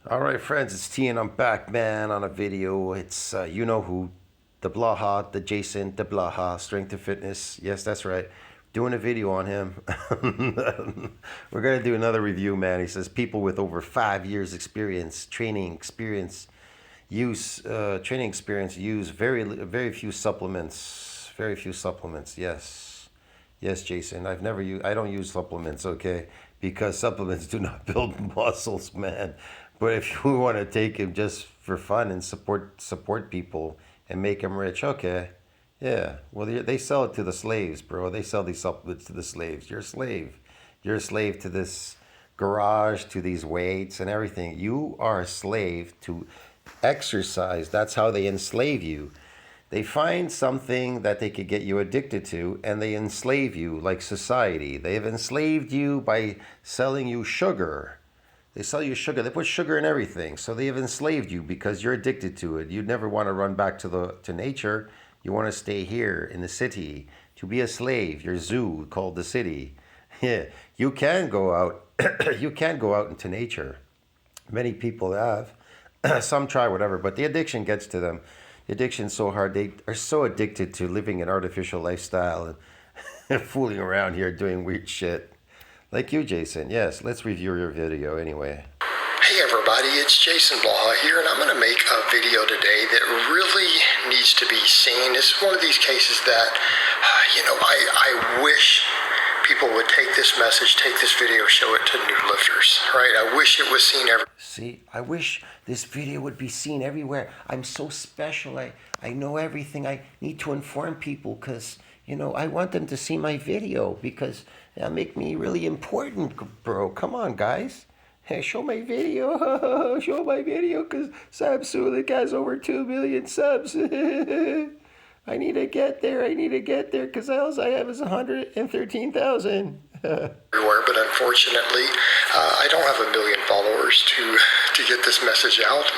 All right, friends, it's T and I'm back, man, on a video. It's you know who, the Blaha, the Jason, the Blaha, Strength and Fitness. Yes, that's right. Doing a video on him. We're gonna do another review, man. He says people with over 5 years experience, training experience use very few supplements. Very few supplements. Yes, yes, Jason. I don't use supplements. Okay, because supplements do not build muscles, man. But if you want to take them just for fun and support people and make them rich, okay, yeah. Well, they sell it to the slaves, bro. They sell these supplements to the slaves. You're a slave. You're a slave to this garage, to these weights and everything. You are a slave to exercise. That's how they enslave you. They find something that they could get you addicted to and they enslave you like society. They've enslaved you by selling you sugar. They sell you sugar. They put sugar in everything. So they have enslaved you because you're addicted to it. You never want to run back to nature. You want to stay here in the city to be a slave. Your zoo called the city. Yeah, you can go out. You can go out into nature. Many people have. Some try whatever, but the addiction gets to them. The addiction's so hard. They are so addicted to living an artificial lifestyle and fooling around here doing weird shit. Like you, Jason. Yes, let's review your video anyway. Hey everybody, it's Jason Blaha here, and I'm going to make a video today that really needs to be seen. It's one of these cases that, I wish people would take this message, take this video, show it to new lifters, right? I wish it was seen everywhere. See, I wish this video would be seen everywhere. I'm so special. I know everything. I need to inform people because, I want them to see my video because that'll make me really important, bro. Come on, guys. Hey, show my video. Show my video because Sam Sulik has over 2 million subs. I need to get there. Because all I have is 113,000. Everywhere, but unfortunately, I don't have 1 million followers to get this message out.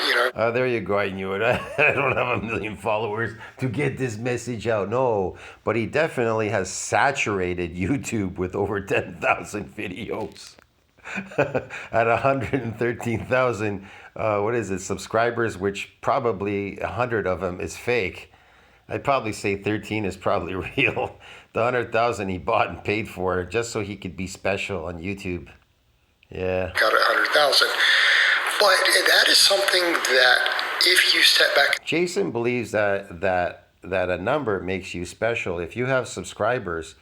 There you go. I knew it. I don't have 1 million followers to get this message out. No, but he definitely has saturated YouTube with over 10,000 videos. At 113,000, what is it, subscribers, which probably 100 of them is fake. I'd probably say 13 is probably real. The 100,000 he bought and paid for just so he could be special on YouTube. Yeah. Got 100,000. But that is something that if you step back. Jason believes that a number makes you special. If you have subscribers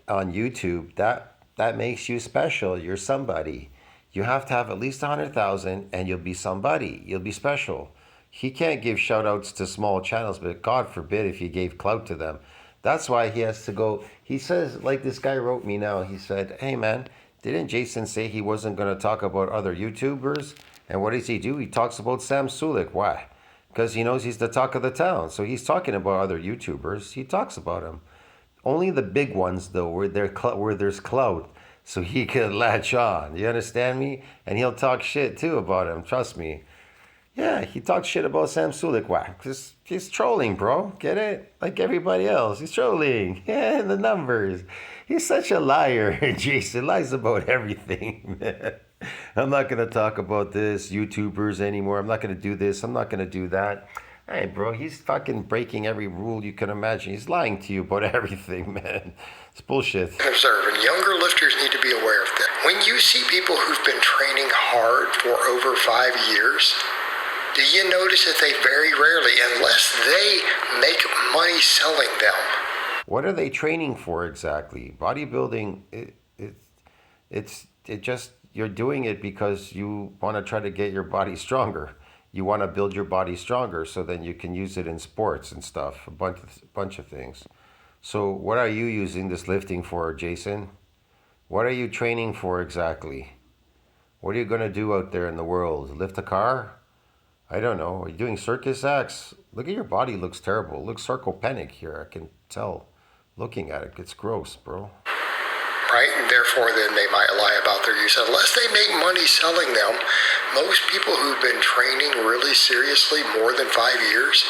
on YouTube, that makes you special. You're somebody. You have to have at least 100,000 and you'll be somebody. You'll be special. He can't give shout outs to small channels, but God forbid if he gave clout to them. That's why he has to go. He says, like this guy wrote me now, he said, hey man, didn't Jason say he wasn't going to talk about other YouTubers? And what does he do? He talks about Sam Sulik. Why? Because he knows he's the talk of the town. So he's talking about other YouTubers. He talks about them. Only the big ones, though, where there's clout. So he can latch on. You understand me? And he'll talk shit, too, about him. Trust me. Yeah, he talks shit about Sam Sulik. Why? Because he's trolling, bro. Get it? Like everybody else. He's trolling. Yeah, the numbers. He's such a liar. Jason lies about everything. I'm not going to talk about this, YouTubers anymore. I'm not going to do this. I'm not going to do that. Hey, bro, he's fucking breaking every rule you can imagine. He's lying to you about everything, man. It's bullshit. Observe, and younger lifters need to be aware of that. When you see people who've been training hard for over 5 years, do you notice that they very rarely, unless they make money selling them? What are they training for exactly? Bodybuilding, it just, you're doing it because you want to try to get your body stronger. You want to build your body stronger so then you can use it in sports and stuff, a bunch of things. So what are you using this lifting for, Jason? What are you training for exactly? What are you going to do out there in the world? Lift a car? I don't know. Are you doing circus acts? Look at your body. It looks terrible. It looks sarcopenic here. I can tell. Looking at it, it's gross, bro. Right? And therefore, then they might lie about their use. Unless they make money selling them, most people who've been training really seriously more than 5 years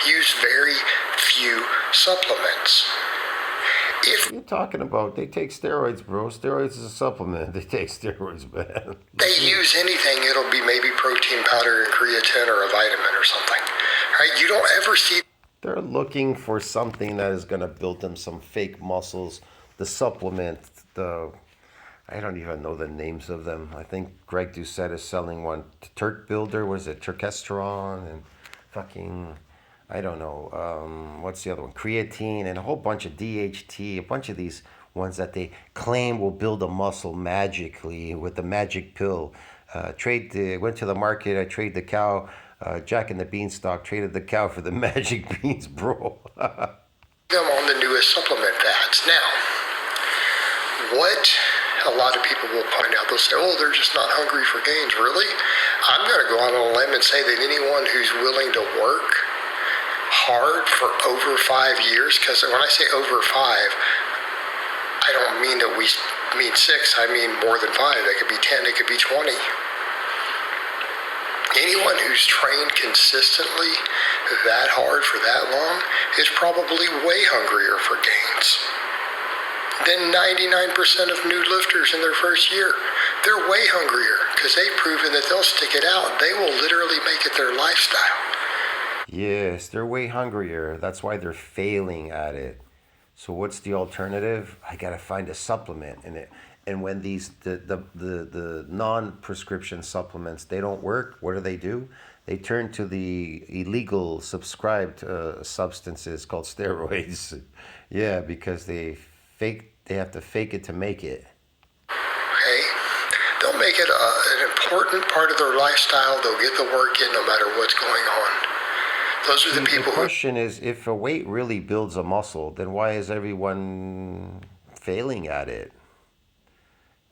use very few supplements. If What are you talking about? They take steroids, bro. Steroids is a supplement. They take steroids, man. they use anything, it'll be maybe protein powder and creatine or a vitamin or something. Right? You don't ever see. They're looking for something that is going to build them some fake muscles. The supplement, I don't even know the names of them. I think Greg Doucette is selling one. Turk Builder, was it Turkestron and fucking, I don't know. What's the other one? Creatine and a whole bunch of DHT, a bunch of these ones that they claim will build a muscle magically with the magic pill. Went to the market, I traded the cow. Jack and the Beanstalk traded the cow for the magic beans, bro. Them on the newest supplement fads. Now, what a lot of people will point out, they'll say, oh, they're just not hungry for gains. Really? I'm going to go out on a limb and say that anyone who's willing to work hard for over 5 years, because when I say over 5, I don't mean that we mean 6, I mean more than 5. That could be 10, it could be 20. Anyone who's trained consistently that hard for that long is probably way hungrier for gains than 99% of new lifters in their first year. They're way hungrier because they've proven that they'll stick it out. They will literally make it their lifestyle. Yes, they're way hungrier. That's why they're failing at it. So what's the alternative? I gotta find a supplement in it. And when the non-prescription supplements, they don't work, what do? They turn to the illegal subscribed substances called steroids. Yeah, because they have to fake it to make it. Okay? They'll make it an important part of their lifestyle. They'll get the work in no matter what's going on. Those are the people The question is, if a weight really builds a muscle, then why is everyone failing at it?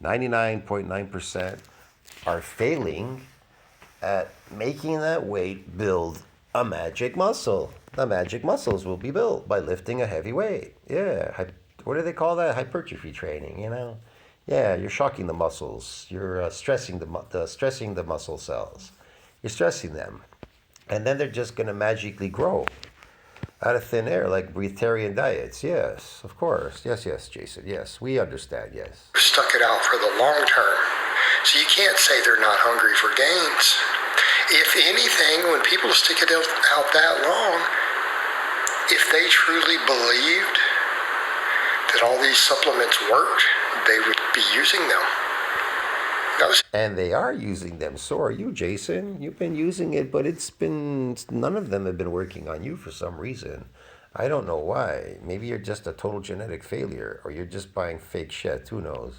99.9% are failing at making that weight build a magic muscle. The magic muscles will be built by lifting a heavy weight. Yeah, what do they call that? Hypertrophy training, you know? Yeah, you're shocking the muscles. You're stressing the muscle cells. You're stressing them. And then they're just going to magically grow out of thin air, like breatharian diets. Yes, of course. Yes, Jason. Yes, we understand. Yes. Stuck it out for the long term. So you can't say they're not hungry for gains. If anything, when people stick it out that long, if they truly believed that all these supplements worked, they would be using them. And they are using them. So are you, Jason. You've been using it, but none of them have been working on you for some reason. I don't know why. Maybe you're just a total genetic failure, or you're just buying fake shit. Who knows?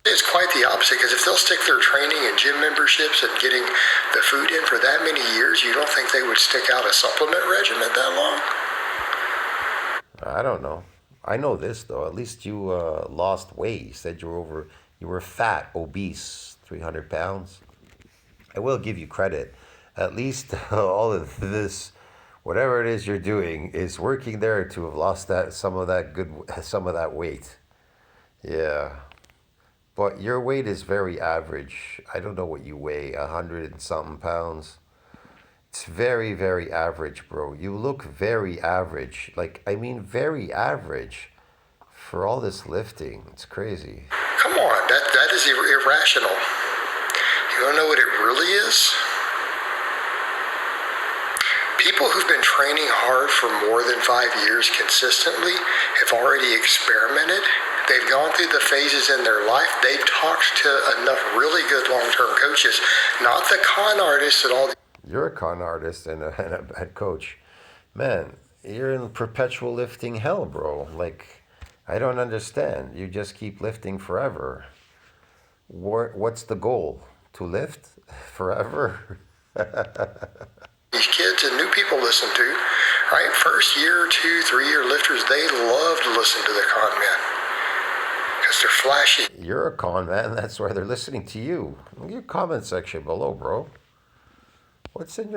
It's quite the opposite, because if they'll stick their training and gym memberships and getting the food in for that many years, you don't think they would stick out a supplement regimen that long? I don't know. I know this, though. At least you lost weight. You said you were fat, obese, 300 pounds. I will give you credit. At least all of this, whatever it is you're doing, is working there to have lost some of that weight. Yeah. But your weight is very average. I don't know what you weigh, 100 and something pounds. It's very, very average, bro. You look very average. Very average for all this lifting. It's crazy. Come on, that is irrational. You don't know what it really is? People who've been training hard for more than 5 years consistently have already experimented. They've gone through the phases in their life. They've talked to enough really good long-term coaches, not the con artists at all. You're a con artist and a head coach. Man, you're in perpetual lifting hell, bro. I don't understand. You just keep lifting forever. What's the goal? To lift forever? These kids and new people listen to, right? First year, 2, 3-year lifters, they love to listen to the con men because they're flashy. You're a con man. That's why they're listening to you. Look at your comment section below, bro. What's in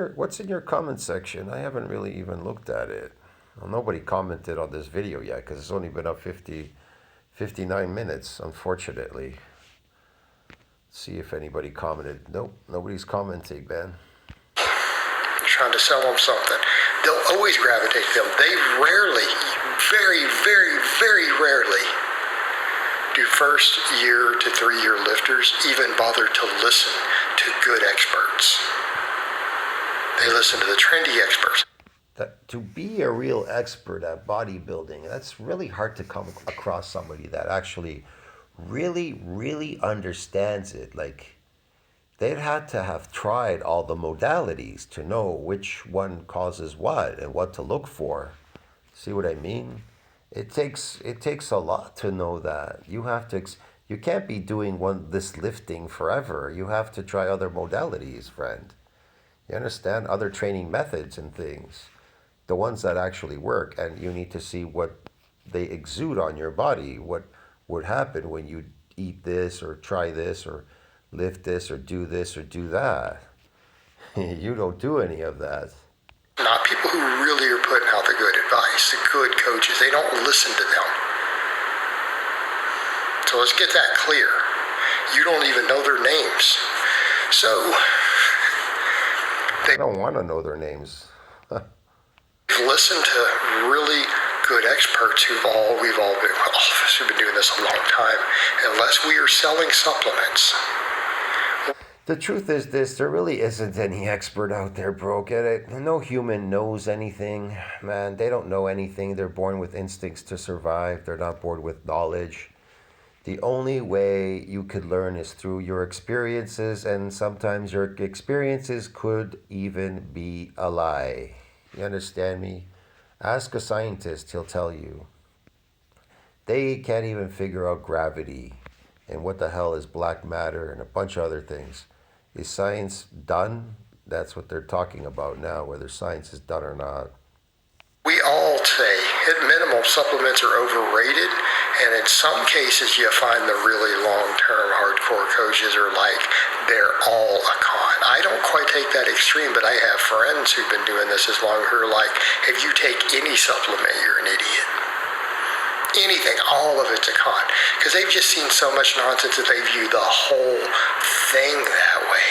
your comment section? I haven't really even looked at it. Well, nobody commented on this video yet because it's only been up 59 minutes, unfortunately. Let's see if anybody commented. Nope, nobody's commenting, man. Trying to sell them something. They'll always gravitate to them. They rarely, very, very, very rarely do first year to 3 year lifters even bother to listen to good experts. They listen to the trendy experts. That to be a real expert at bodybuilding, that's really hard to come across somebody that actually really understands it. Like they'd had to have tried all the modalities to know which one causes what and what to look for. See what I mean? It takes a lot to know that. You can't be doing this lifting forever. You have to try other modalities, friend. You understand? Other training methods and things. The ones that actually work, and you need to see what they exude on your body. What would happen when you eat this or try this or lift this or do that. You don't do any of that. Not people who really are putting out the good advice, the good coaches. They don't listen to them. So let's get that clear. You don't even know their names. So I don't want to know their names. listen to really good experts we've all of us who've been doing this a long time, unless we are selling supplements. The truth is this, there really isn't any expert out there, bro. Get it? No human knows anything, man. They don't know anything. They're born with instincts to survive. They're not born with knowledge. The only way you could learn is through your experiences, and sometimes your experiences could even be a lie. You understand me? Ask a scientist, he'll tell you. They can't even figure out gravity and what the hell is black matter and a bunch of other things. Is science done? That's what they're talking about now, whether science is done or not. We all say, at minimum, supplements are overrated, and in some cases you find the really long-term hardcore coaches are like, they're all a con. I don't quite take that extreme, but I have friends who've been doing this as long who are like, if you take any supplement, you're an idiot. Anything, all of it's a con. Because they've just seen so much nonsense that they view the whole thing that way.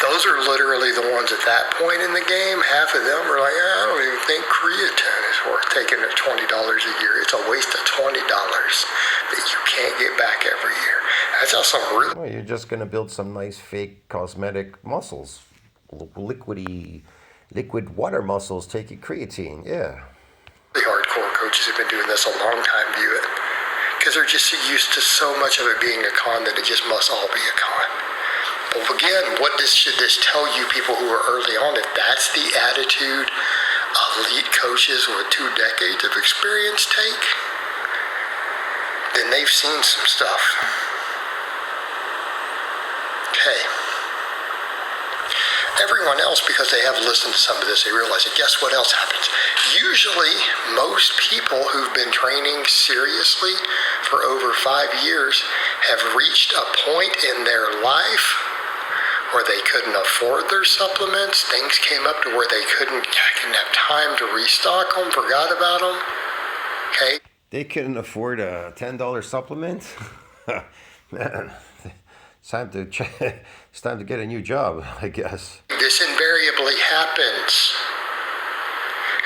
Those are literally the ones at that point in the game. Half of them are like, I don't even think creatine is worth taking at $20 a year. It's a waste of $20 that you can't get back every year. That's how some really... Well, you're just going to build some nice fake cosmetic muscles. Liquid water muscles take your creatine, yeah. The hardcore coaches have been doing this a long time view it. Because they're just used to so much of it being a con that it just must all be a con. Well, again, should this tell you people who are early on? If that's the attitude elite coaches with 2 decades of experience take, then they've seen some stuff. Okay. Everyone else, because they have listened to some of this, they realize that guess what else happens? Usually, most people who've been training seriously for over 5 years have reached a point in their life where they couldn't afford their supplements. Things came up to where they couldn't have time to restock them, forgot about them. Okay? They couldn't afford a $10 supplement? Man, it's time to get a new job, I guess. This invariably happens.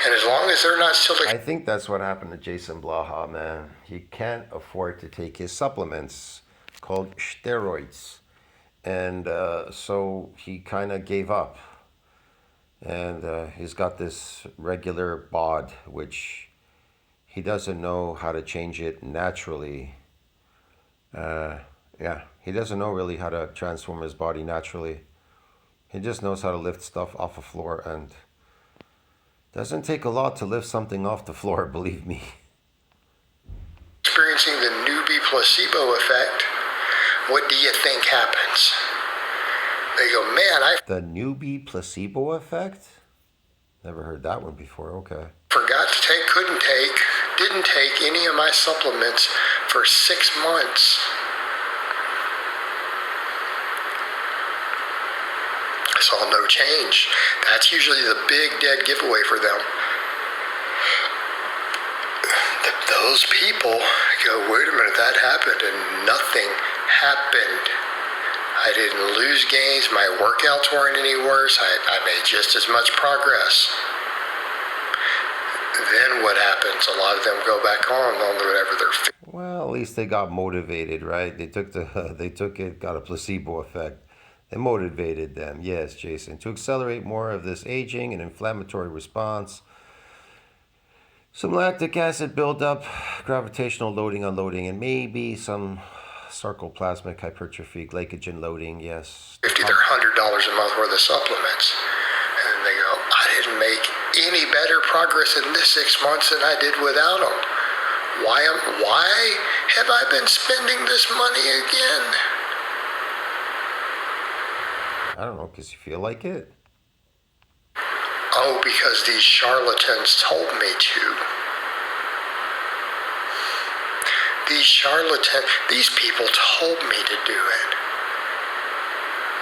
And as long as they're not still... I think that's what happened to Jason Blaha, man. He can't afford to take his supplements called steroids. And so he kind of gave up. And he's got this regular bod, which he doesn't know how to change it naturally. He doesn't know really how to transform his body naturally. He just knows how to lift stuff off the floor, and doesn't take a lot to lift something off the floor, believe me. Experiencing the newbie placebo effect, what do you think happens? They go, man, The newbie placebo effect? Never heard that one before, okay. Forgot to take, didn't take any of my supplements for 6 months. I saw no change. That's usually the big dead giveaway for them. Those people go, wait a minute, that happened, and nothing happened. I didn't lose gains. My workouts weren't any worse. I made just as much progress. then what happens? A lot of them go back on whatever they're. Well, at least they got motivated, right? They took they took it, got a placebo effect. It motivated them, yes, Jason, to accelerate more of this aging and inflammatory response. Some lactic acid buildup, gravitational loading, unloading, and maybe some sarcoplasmic hypertrophy, glycogen loading, yes. $50 or $100 a month worth of supplements. And they go, I didn't make any better progress in this 6 months than I did without them. Why have I been spending this money again? I don't know, because you feel like it. Oh, because these charlatans told me to. These people told me to do it.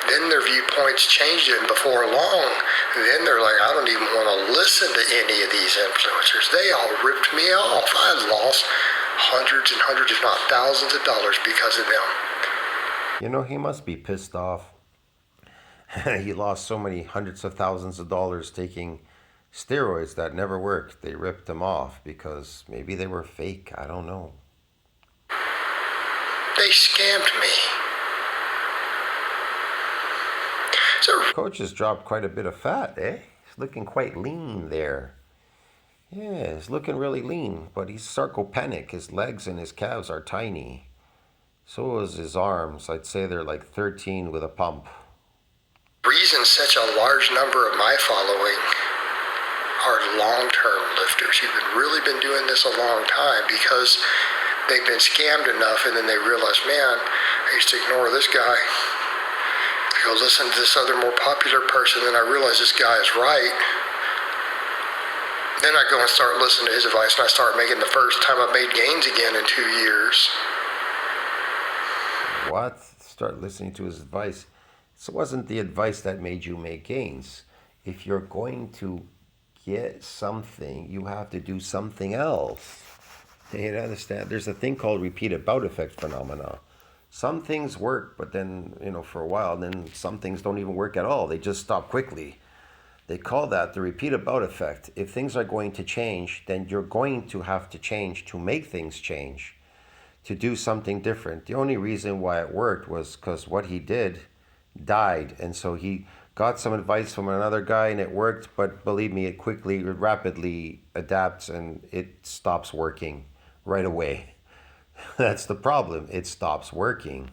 Then their viewpoints changed, and before long, then they're like, I don't even want to listen to any of these influencers. They all ripped me off. I lost hundreds and hundreds, if not thousands of dollars because of them. You know, he must be pissed off. He lost so many hundreds of thousands of dollars taking steroids that never worked. They ripped him off because maybe they were fake. I don't know. They scammed me. So Coach has dropped quite a bit of fat, eh? He's looking quite lean there. Yeah, he's looking really lean, but he's sarcopenic. His legs and his calves are tiny. So is his arms. I'd say they're like 13 with a pump. reason such a large number of my following are long-term lifters who've really been doing this a long time because they've been scammed enough, and then they realize, man, I used to ignore this guy. I go listen to this other more popular person, and I realize this guy is right. Then I go and start listening to his advice, and I start making the first time I've made gains again in 2 years. What? Start listening to his advice. So it wasn't the advice that made you make gains. If you're going to get something, you have to do something else. You understand? There's a thing called repeated bout effect phenomena. Some things work, but then, for a while, then some things don't even work at all. They just stop quickly. They call that the repeated bout effect. If things are going to change, then you're going to have to change to make things change, to do something different. The only reason why it worked was because what he did died. And so he got some advice from another guy and it worked, but believe me, it rapidly adapts and it stops working right away. That's the problem. It stops working.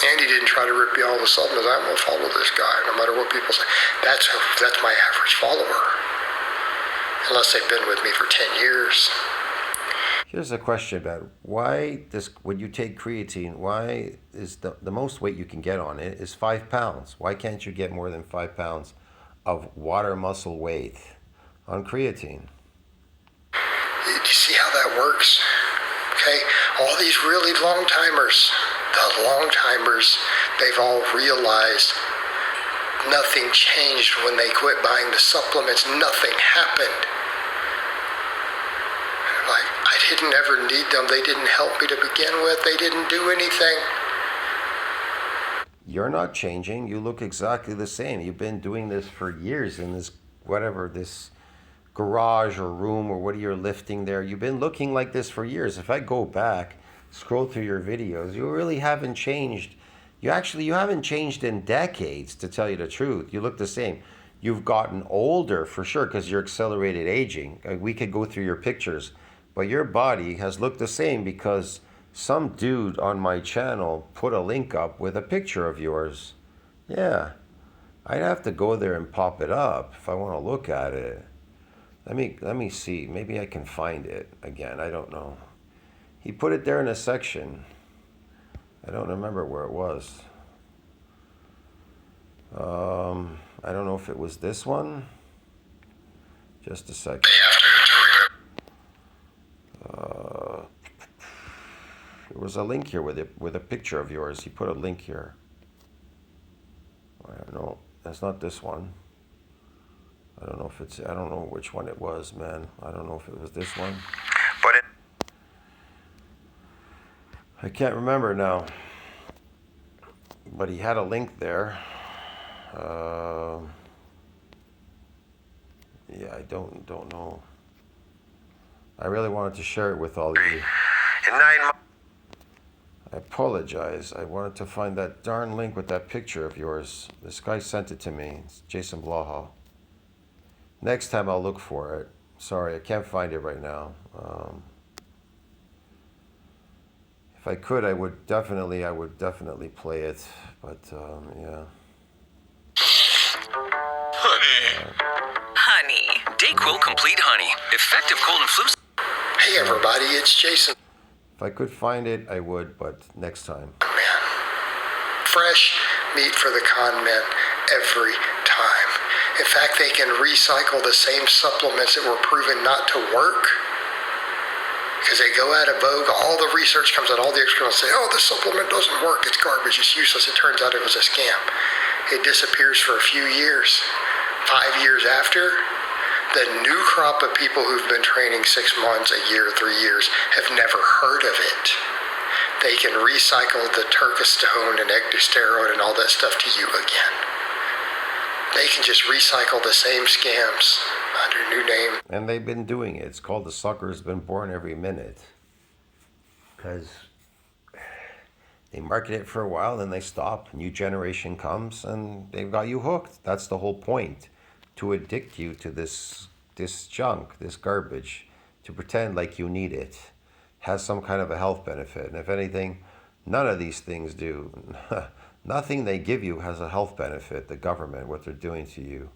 And he didn't try to rip you all of a sudden as I'm going to follow this guy, no matter what people say. That's my average follower. Unless they've been with me for 10 years. Here's a question about when you take creatine, why is the most weight you can get on it is 5 pounds? Why can't you get more than 5 pounds of water muscle weight on creatine? Do you see how that works? Okay, all these really long-timers, they've all realized nothing changed when they quit buying the supplements. Nothing happened. Like, I didn't ever need them. They didn't help me to begin with. They didn't do anything. You're not changing. You look exactly the same. You've been doing this for years in this garage or room or what you're lifting there. You've been looking like this for years. If I go back, scroll through your videos, you really haven't changed. You haven't changed in decades, to tell you the truth. You look the same. You've gotten older for sure because you're accelerated aging. We could go through your pictures, but your body has looked the same because some dude on my channel put a link up with a picture of yours. Yeah, I'd have to go there and pop it up if I want to look at it. Let me see. Maybe I can find it again. I don't know. He put it there in a section. I don't remember where it was. I don't know if it was this one. Just a second. There was a link here with a picture of yours. He put a link here. I don't know. That's not this one. I don't know which one it was, man. I don't know if it was this one. I can't remember now. But he had a link there. Yeah, I don't know. I really wanted to share it with all of you. In 9 months. I apologize. I wanted to find that darn link with that picture of yours. This guy sent it to me. It's Jason Blaha. Next time I'll look for it. Sorry, I can't find it right now. If I could, I would definitely play it. But yeah. Honey. Dayquil Complete Honey. Effective cold and flu. Hey everybody, it's Jason. If I could find it, I would, but next time. Man. Fresh meat for the con men every time. In fact, they can recycle the same supplements that were proven not to work. Because they go out of vogue, all the research comes out, all the experts say, oh, this supplement doesn't work, it's garbage, it's useless. It turns out it was a scam. It disappears for a few years. 5 years after, the new crop of people who've been training 6 months, a year, 3 years, have never heard of it. They can recycle the turkestone and ecdysteroid and all that stuff to you again. They can just recycle the same scams under new name. And they've been doing it. It's called The Sucker's Been Born Every Minute. Because they market it for a while, then they stop. New generation comes, and they've got you hooked. That's the whole point. To addict you to this junk, this garbage. To pretend like you need it. Has some kind of a health benefit. And if anything, none of these things do. Nothing they give you has a health benefit. The government, what they're doing to you.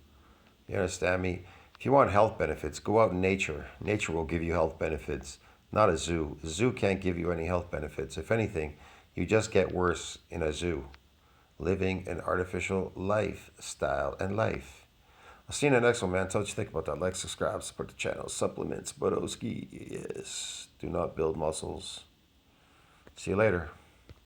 You understand me? If you want health benefits, go out in nature. Nature will give you health benefits, not a zoo. A zoo can't give you any health benefits. If anything, you just get worse in a zoo. Living an artificial lifestyle and life. I'll see you in the next one, man. Tell what you think about that. Like, subscribe, support the channel. Supplements, Bodoski. Yes. Do not build muscles. See you later.